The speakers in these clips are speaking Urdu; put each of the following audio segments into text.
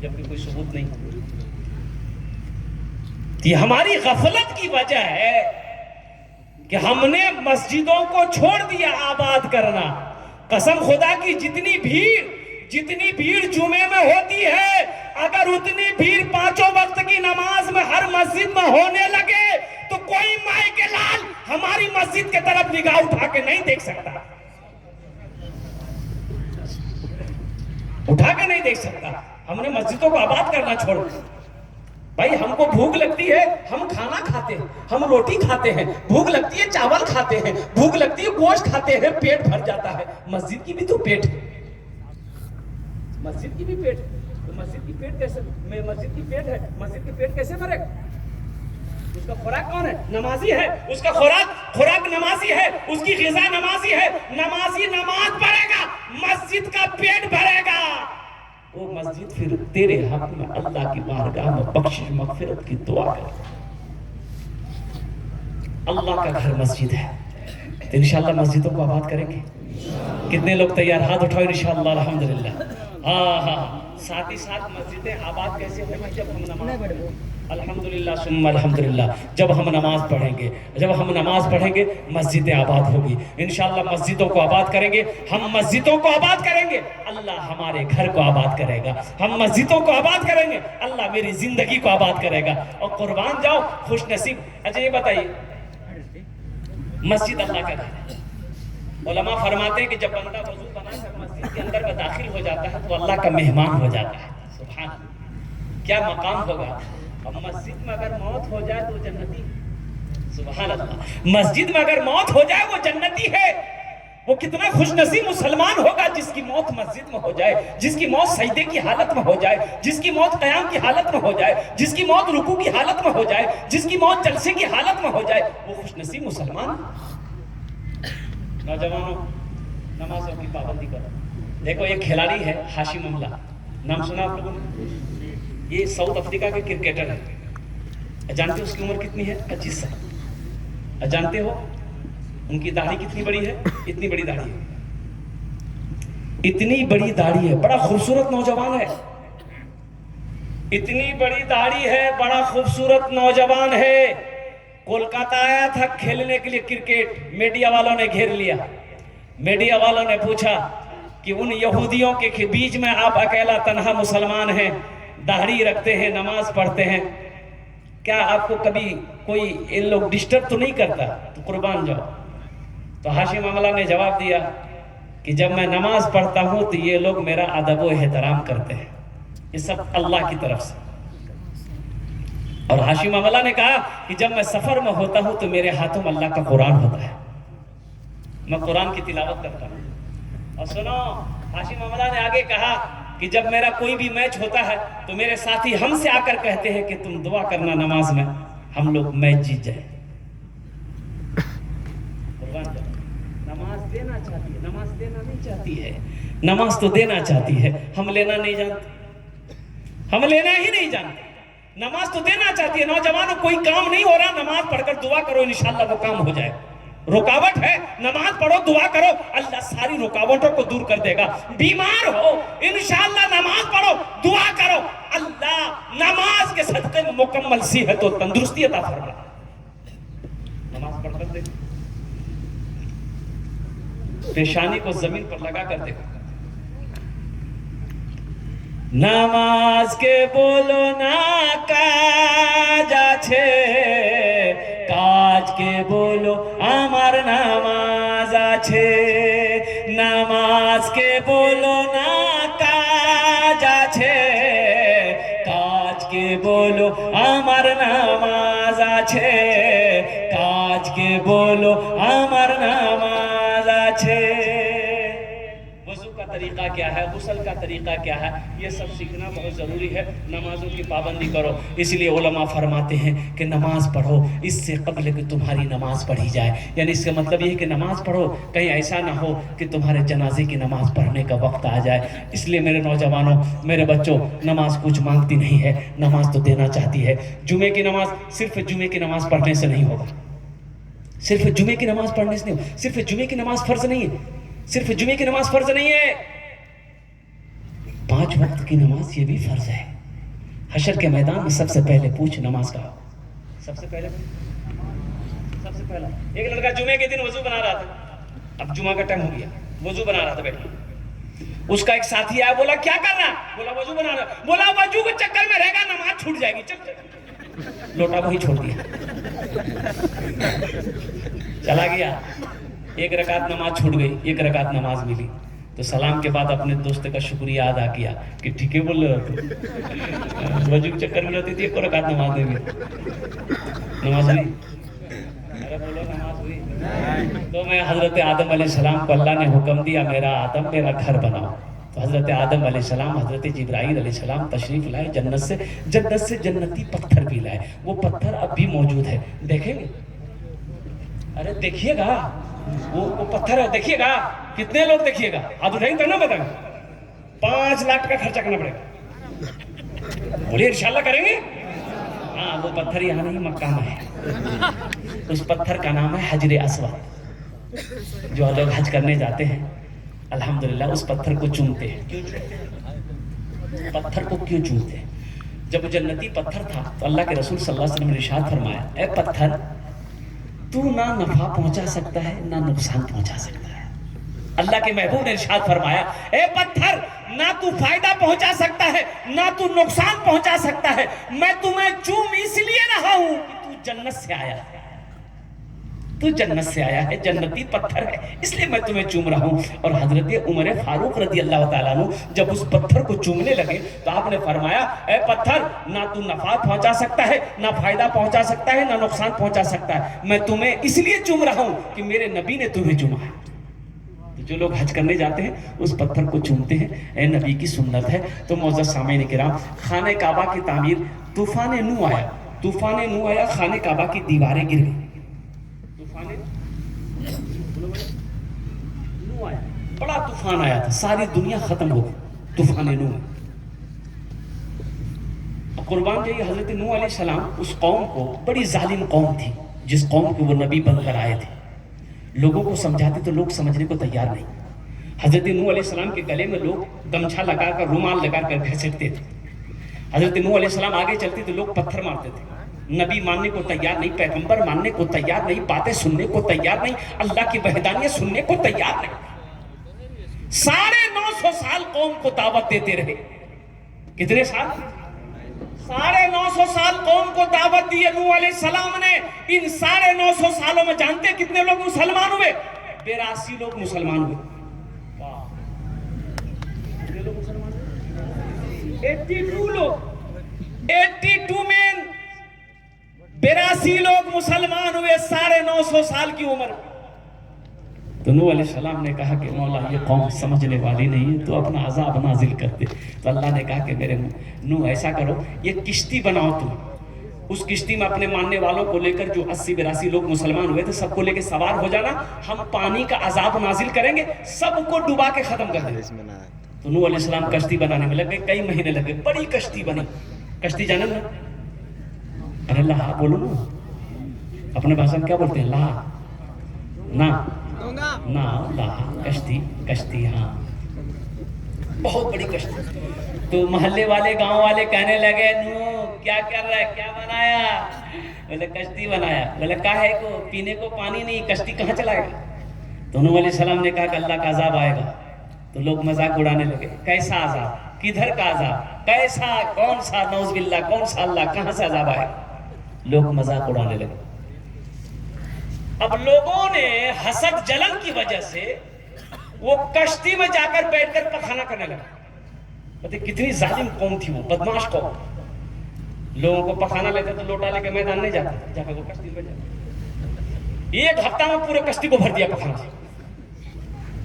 جبکہ کوئی ثبوت نہیں. یہ ہماری غفلت کی وجہ ہے کہ ہم نے مسجدوں کو چھوڑ دیا آباد کرنا. قسم خدا کی جتنی بھیڑ جمعے میں ہوتی ہے، اگر اتنی بھیڑ پانچوں وقت کی نماز میں ہر مسجد میں ہونے لگے تو کوئی مائی کے لال ہماری مسجد کے طرف نگاہ اٹھا کے نہیں دیکھ سکتا. ہم نے مسجدوں کو آباد کرنا چھوڑ دیا. بھائی ہم کو بھوک لگتی ہے، ہم کھانا کھاتے ہیں، ہم روٹی کھاتے ہیں. بھوک لگتی ہے چاول کھاتے ہیں، بھوک لگتی ہے گوشت کھاتے ہیں، پیٹ بھر جاتا ہے. مسجد کی بھی تو پیٹ ہے، مسجد کی بھی پیٹ ہے. تو مسجد کی پیٹ کیسے، مسجد کی پیٹ ہے، مسجد کی پیٹ کیسے بھرے گا؟ اس کا خوراک کون ہے؟ نمازی ہے. اس کا خوراک نمازی ہے، اس کی غذا نمازی ہے. نمازی نماز پڑھے گا، مسجد کا پیٹ بھرے گا. وہ مسجد پھر تیرے حق میں اللہ کی بارگاہ میں بخشش مغفرت کی دعا کرے. اللہ کا گھر مسجد ہے. تو انشاءاللہ مسجدوں کو آباد کریں گے. کتنے لوگ تیار؟ ہاتھ اٹھاؤ انشاءاللہ. الحمدللہ. ساتھ ہی ساتھ مسجدیں آباد کیسے ہوں گی؟ جب ہم نماز پڑھیں گے. الحمدللہ ثم الحمدللہ. جب ہم نماز پڑھیں گے مسجدیں آباد ہوگی انشاءاللہ. مسجدوں کو آباد کریں گے ہم، مسجدوں کو آباد کریں گے اللہ ہمارے گھر کو آباد کرے گا. ہم مسجدوں کو آباد کریں گے اللہ میری زندگی کو آباد کرے گا. اور قربان جاؤ خوش نصیب. اچھا یہ بتائیے، مسجد اللہ کا گھر ہے. علماء فرماتے ہیں کہ جب بندہ وضو بنا کر مسجد کے اندر میں داخل ہو جاتا ہے تو اللہ کا مہمان ہو جاتا ہے. سبحان اللہ، کیا مقام ہوگا. اور مسجد میں اگر موت ہو جائے تو جنتی. سبحان اللہ، مسجد میں اگر موت ہو جائے وہ جنتی ہے. وہ کتنا خوش نصیب مسلمان ہوگا جس کی موت مسجد میں ہو جائے، جس کی موت سجدے کی حالت میں ہو جائے، جس کی موت قیام کی حالت میں ہو جائے، جس کی موت رکوع کی حالت میں ہو جائے، جس کی موت جلسے کی حالت میں ہو جائے. وہ خوش نصیب مسلمان. نوجوانوں نمازوں کی پابندی کرو. دیکھو ایک کھلاڑی ہے ہاشم املہ، نام سنا آپ لوگوں نے؟ یہ ساؤتھ افریقہ کے کرکٹر ہے. جانتے ہو اس کی عمر کتنی ہے؟ 25 سال. جانتے ہو ان کی داڑھی کتنی بڑی ہے؟ اتنی بڑی داڑھی ہے، اتنی بڑی داڑھی ہے. بڑا خوبصورت نوجوان ہے، اتنی بڑی داڑھی ہے، بڑا خوبصورت نوجوان ہے. کولکاتہ آیا تھا کھیلنے کے لیے کرکٹ. میڈیا والوں نے گھیر لیا. میڈیا والوں نے پوچھا کہ ان یہودیوں کے بیچ میں آپ اکیلا تنہا مسلمان ہیں، داڑھی رکھتے ہیں، نماز پڑھتے ہیں، کیا آپ کو کبھی کوئی ان لوگ ڈسٹرب تو نہیں کرتا؟ تو قربان جاؤ. تو ہاشم املہ نے جواب دیا کہ جب میں نماز پڑھتا ہوں تو یہ لوگ میرا ادب و احترام کرتے ہیں، یہ سب اللہ کی طرف سے. اور ہاشم املہ نے کہا کہ جب میں سفر میں ہوتا ہوں تو میرے ہاتھوں میں اللہ کا قرآن ہوتا ہے، میں قرآن کی تلاوت کرتا ہوں. اور سنو، ہاشم املہ نے آگے کہا کہ جب میرا کوئی بھی میچ ہوتا ہے تو میرے ساتھی ہم سے آ کر کہتے ہیں کہ تم دعا کرنا نماز میں ہم لوگ میچ جیت جائیں. نماز دینا چاہتی ہے، نماز دینا نہیں چاہتی ہے. نماز تو دینا چاہتی ہے، ہم لینا نہیں جانتے، ہم لینا ہی نہیں جانتے. نماز تو دینا چاہتی ہے. نوجوانوں کوئی کام نہیں ہو رہا، نماز پڑھ کر دعا کرو انشاءاللہ وہ کام ہو جائے. رکاوٹ ہے، نماز پڑھو دعا کرو اللہ ساری رکاوٹوں کو دور کر دے گا. بیمار ہو انشاءاللہ نماز پڑھو دعا کرو اللہ نماز کے صدقے میں مکمل صحت و تندرستی عطا فرمائے. نماز پڑھ کر دیکھو، پیشانی کو زمین پر لگا کر دیکھو. নামাজ কে বলো না কাজ আছে, কাজকে বলো আমার নামাজ আছে। নামাজকে বলো না কাজ আছে, কাজকে বলো আমার নামাজ আছে, কাজকে বলো আমার নামাজ আছে। طریقہ کیا ہے، غسل کا طریقہ کیا ہے، یہ سب سیکھنا بہت ضروری ہے. نمازوں کی پابندی کرو. اس لیے علماء فرماتے ہیں کہ نماز پڑھو اس سے قبل کہ تمہاری نماز پڑھی جائے. یعنی اس کا مطلب یہ ہے کہ نماز پڑھو کہیں ایسا نہ ہو کہ تمہارے جنازے کی نماز پڑھنے کا وقت آ جائے. اس لیے میرے نوجوانوں، میرے بچوں، نماز کچھ مانگتی نہیں ہے، نماز تو دینا چاہتی ہے. جمعے کی نماز صرف جمعے کی نماز پڑھنے سے نہیں ہوگا، صرف جمعے کی نماز پڑھنے سے نہیں ہوگا. صرف جمعے کی نماز فرض نہیں ہے، صرف جمعے کی نماز فرض نہیں ہے. 5 وقت کی نماز یہ بھی فرض ہے. حشر کے میدان میں سب سے پہلے پوچھ نماز کا. سب سے پہلا ایک لڑکا جمعے کے دن وضو بنا رہا تھا. اب جمعہ کا ٹائم ہو گیا, وضو بنا رہا تھا بیٹھا. اس کا ایک ساتھی آیا, بولا کیا کر رہا؟ بولا وضو بنا رہا. بولا وضو کے چکر میں رہے گا نماز چھوٹ جائے گی. چل لوٹا وہی چھوڑ دیا, چلا گیا. 1 رکعت نماز چھوٹ گئی, 1 رکعت نماز ملی. تو سلام کے بعد اپنے دوست کا شکریہ ادا کیا کہ ٹھیک ہے بول رہے ہو, وضو کے چکر میں رہتی تھی 1 رکعت نماز دے گی. نماز ہوئی؟ ارے بولو نماز ہوئی؟ تو میں حضرت آدم علیہ السلام کو اللہ نے حکم دیا, میرا آدم میرا گھر بناؤ. تو حضرت آدم علیہ السلام حضرت جبرائیل علیہ السلام تشریف لائے جنت سے جنتی پتھر بھی لائے. وہ پتھر اب بھی موجود ہے, دیکھیں گے؟ ارے دیکھیے گا, وہ پتھر ہے, دیکھیے گا. کتنے لوگ دیکھیے گا؟ آپ اٹھائیں تو نہ بتائیں. 5 لاکھ کا خرچہ کرنا پڑے گا. بولیے انشاءاللہ کریں گے. ہاں وہ پتھر یہاں نہیں مکہ میں ہے. اس پتھر کا نام ہے حجر اسود. جو لوگ حج کرنے جاتے ہیں الحمدللہ اس پتھر کو چومتے ہیں. پتھر کو کیوں چومتے ہیں؟ جب جنتی پتھر تھا تو اللہ کے رسول صلی اللہ علیہ وسلم نے ارشاد فرمایا, اے پتھر تو نہ نفع پہنچا سکتا ہے نہ نقصان پہنچا سکتا ہے. اللہ کے محبوب نے ارشاد فرمایا, اے پتھر نہ تو فائدہ پہنچا سکتا ہے نہ تو نقصان پہنچا سکتا ہے. میں تمہیں چوم اس لیے رہا ہوں کہ تو جنت سے آیا ہے, تو جنت سے آیا ہے, جنتی پتھر ہے, اس لیے میں تمہیں چوم رہا ہوں. اور حضرت عمر فاروق رضی اللہ تعالیٰ عنہ جب اس پتھر کو چومنے لگے تو آپ نے فرمایا, اے پتھر نہ تو نفع پہنچا سکتا ہے نہ فائدہ پہنچا سکتا ہے نہ نقصان پہنچا سکتا ہے. میں تمہیں اس لیے چوم رہا ہوں کہ میرے نبی نے تمہیں چوما ہے. تو جو لوگ حج کرنے جاتے ہیں اس پتھر کو چومتے ہیں, اے نبی کی سنت ہے. تو معزز سامعین کرام, خانہ کعبہ کی تعمیر, طوفان نوح آیا, خانہ کعبہ کی دیواریں گر گئی. بڑا طوفان آیا تھا, ساری دنیا ختم ہو گئی طوفان نوح میں. قربان جائیے حضرت نوح علیہ السلام اس قوم کو, بڑی ظالم قوم تھی جس قوم کو وہ نبی بن کر آئے تھے. لوگوں کو سمجھاتے تو لوگ سمجھنے کو تیار نہیں. حضرت نوح علیہ السلام کے گلے میں لوگ گمچھا لگا کر, رومال لگا کر گھسیٹتے تھے. حضرت نوح علیہ السلام آگے چلتے تو لوگ پتھر مارتے تھے. نبی ماننے کو تیار نہیں, پیغمبر ماننے کو تیار نہیں, باتیں سننے کو تیار نہیں, اللہ کی وحدانیت سننے کو تیار نہیں. 950 سال قوم کو دعوت دیتے رہے. کتنے سال؟ 950 سال قوم کو دعوت دی نوح علیہ السلام نے. ان 950 سالوں میں جانتے کتنے لوگ مسلمان ہوئے؟ 82 لوگ مسلمان ہوئے. 82 لوگ, 82 میں 82 لوگ مسلمان ہوئے 950 سال کی عمر. تو نوح علیہ السلام نے کہا کہ مولا یہ قوم سمجھنے والی نہیں ہے, تو اپنا عذاب نازل کر دے. تو اللہ نے کہا کہ میرے نوح ایسا کرو, یہ کشتی بناؤ تم. اس کشتی میں اپنے ماننے والوں کو لے کر, جو 80-82 لوگ مسلمان ہوئے تھے, سب کو لے کے سوار ہو جانا. ہم پانی کا عذاب نازل کریں گے, سب کو ڈبا کے ختم کر دیں گے. تو نوح علیہ السلام کشتی بنانے میں لگے, کئی مہینے لگے, بڑی کشتی بنی. کشتی جانے نا, ارے لا بولو نا, اپنے بھاشا میں کیا بولتے ہیں؟ لا نا لا, کشتی. ہاں بہت بڑی کشتی. تو محلے والے, گاؤں والے کہنے لگے, نو کیا کر رہا ہے, کیا بنایا؟ بولے کشتی بنایا. بولے کاہے کو؟ پینے کو پانی نہیں, کشتی کہاں چلائے گا؟ تو نوح علیہ السلام نے کہا کہ اللہ کا عذاب آئے گا. تو لوگ مذاق اڑانے لگے, کیسا عذاب, کدھر کا عذاب, کیسا, کون سا, نعوذ باللہ, کون سا اللہ, کہاں سے عذاب آئے گا؟ لوگ مذاق اڑانے لگے. اب لوگوں نے حسد جلن کی وجہ سے وہ کشتی میں جا کر بیٹھ کر پخانا کرنے لگا. کتنی ظالم قوم تھی وہ, بدماش قوم. لوگوں کو پخانا لیتے تو لوٹا لے کے میدان نہیں جاتا, جا کر وہ کشتی میں جاتا. 1 ہفتہ میں پورے کشتی کو بھر دیا پخانا سے.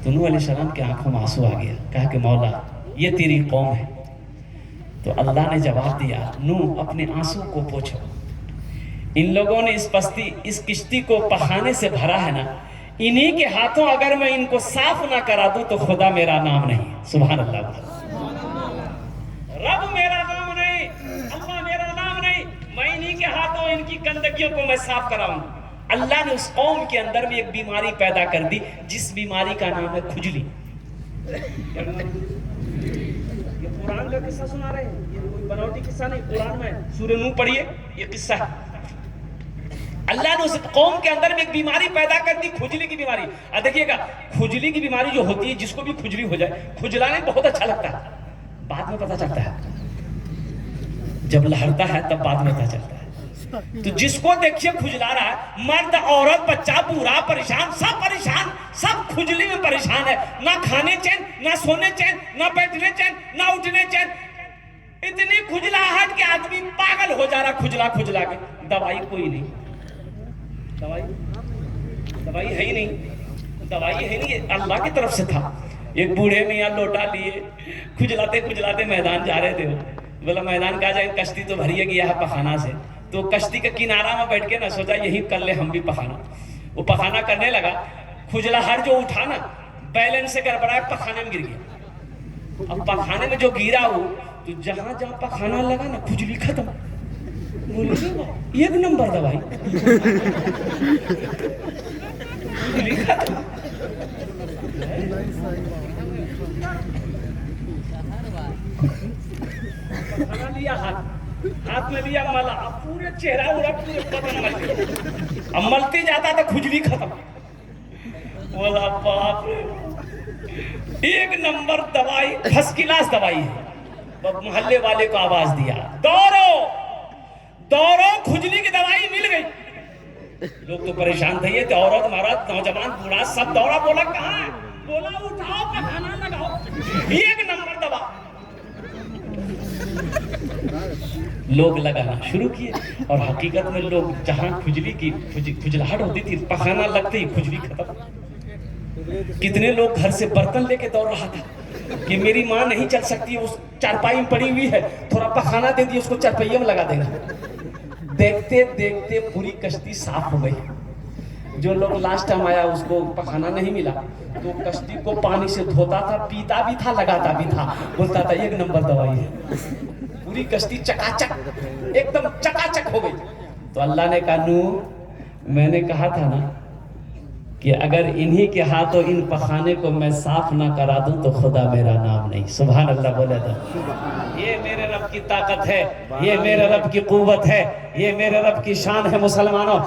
تو نوح علیہ السلام کی آنکھوں میں آنسو آ گیا. کہا کہ مولا یہ تیری قوم ہے. تو اللہ نے جواب دیا, نوح اپنے آنسو کو پوچھو. ان لوگوں نے اس کشتی کو پخانے سے بھرا ہے نا, انہی کے ہاتھوں اگر میں ان کو صاف نہ کرا دوں تو خدا میرا نام نہیں. سبحان اللہ. رب میرا نام نہیں, اللہ میرا نام نہیں, میں انہی کے ہاتھوں ان کی گندگیوں کو میں صاف کراؤں. اللہ نے اس قوم کے اندر میں ایک بیماری پیدا کر دی, جس بیماری کا نام ہے کھجلی. قرآن کا قصہ سنا رہے ہیں، یہ کوئی بناوٹی قصہ نہیں، قرآن میں سورہ نوح پڑھیے، یہ قصہ ہے۔ اللہ نے اس قوم کے اندر میں ایک بیماری پیدا کر دی، کھجلی کی بیماری۔ اب دیکھیے گا، کھجلی کی بیماری جو ہوتی ہے، جس کو بھی کھجلی ہو جائے، کھجلانے بہت اچھا لگتا ہے، بعد میں پتہ چلتا ہے، جب لہرتا ہے تب بعد میں پتہ چلتا ہے۔ تو جس کو دیکھیے کھجلا رہا ہے، مرد عورت بچہ بوڑھا پریشان، سب کھجلی میں پریشان ہے، نہ کھانے چین، نہ سونے چین، نہ بیٹھنے چین، نہ اٹھنے چین، اتنی کھجلاہٹ کہ آدمی پاگل ہو جا رہا کھجلا کے۔ دوائی کوئی نہیں، دوائی ہے ہی نہیں، یہ اللہ کی طرف سے تھا۔ ایک بوڑھے میاں لوٹا لیے کھجلاتے میدان جا رہے تھے، بولا میدان کہا جائے، کشتی تو بھری گیا ہے پخانا سے، تو کشتی کے کنارہ میں بیٹھ کے نہ سوچا یہی کر لے ہم بھی پخانا۔ وہ پخانا کرنے لگا، کھجلاہٹ جو اٹھا نا، بیلنس سے گڑبڑایا، پخانے میں گر گیا۔ اب پخانے میں جو گرا ہو، تو جہاں پخانا لگا نا، کھجلی ختم۔ ایک نمبر دوائی، کھجلی ختم۔ پخانا لیا ہاتھ میں لیا، ملا، پورے چہرہ اڑا، پورے بدن مل، اب ملتی جاتا تو کھجلی ختم۔ بولا باپ رے، ایک نمبر دوائی، فرسٹ کلاس دوائی ہے۔ محلے والے کو آواز دیا، دوڑو، کھجلی کی دوائی مل گئی۔ لوگ تو پریشان تھے، یہ عورت مرد نوجوان بوڑھا سب دوڑا، بولا کہاں ہے؟ بولا اٹھاؤ پخانا لگاؤ، ایک نمبر دوا۔ لوگ لگانا شروع کیے، اور حقیقت میں لوگ جہاں کھجلی کی کھجلاہٹ ہوتی تھی، پخانا لگتے ہی کھجلی ختم۔ کتنے لوگ گھر سے برتن لے کے دوڑ رہا تھا کہ میری ماں نہیں چل سکتی، اس چارپائی میں پڑی ہوئی ہے، تھوڑا پخانا دے دی، اس کو چارپائیے میں لگا دینا۔ دیکھتے دیکھتے پوری کشتی صاف ہو گئی۔ جو لوگ لاسٹ ٹائم آیا اس کو پخانا نہیں ملا، تو کشتی کو پانی سے دھوتا تھا، پیتا بھی تھا، لگاتا بھی تھا، بولتا تھا ایک نمبر دوائی ہے۔ پوری کشتی چکاچک، ایک دم چکاچک ہو گئی۔ تو اللہ نے کہا، نوح، میں نے کہا تھا نا کہ اگر انہی کے ہاتھوں ان پخانے کو میں صاف نہ کرا دوں تو خدا میرا نام نہیں۔ سبحان اللہ بولے تھا۔ یہ میرے رب کی طاقت ہے، یہ میرے رب کی قوت ہے، یہ میرے رب کی شان ہے۔ مسلمانوں،